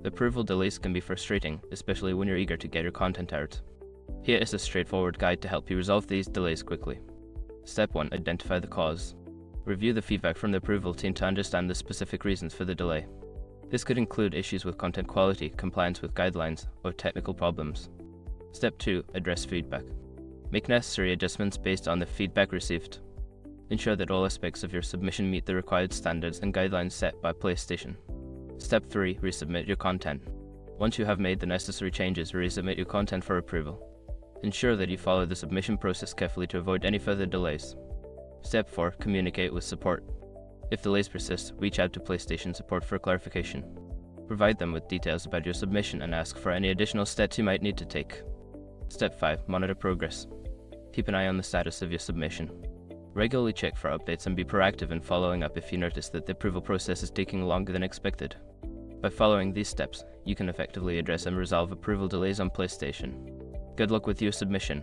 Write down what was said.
Approval delays can be frustrating, especially when you're eager to get your content out. Here is a straightforward guide to help you resolve these delays quickly. Step 1. Identify the cause. Review the feedback from the approval team to understand the specific reasons for the delay. This could include issues with content quality, compliance with guidelines, or technical problems. Step 2. Address feedback. Make necessary adjustments based on the feedback received. Ensure that all aspects of your submission meet the required standards and guidelines set by PlayStation. Step 3. Resubmit your content. Once you have made the necessary changes, resubmit your content for approval. Ensure that you follow the submission process carefully to avoid any further delays. Step 4. Communicate with support. If delays persist, reach out to PlayStation support for clarification. Provide them with details about your submission and ask for any additional steps you might need to take. Step 5. Monitor progress. Keep an eye on the status of your submission. Regularly check for updates and be proactive in following up if you notice that the approval process is taking longer than expected. By following these steps, you can effectively address and resolve approval delays on PlayStation. Good luck with your submission.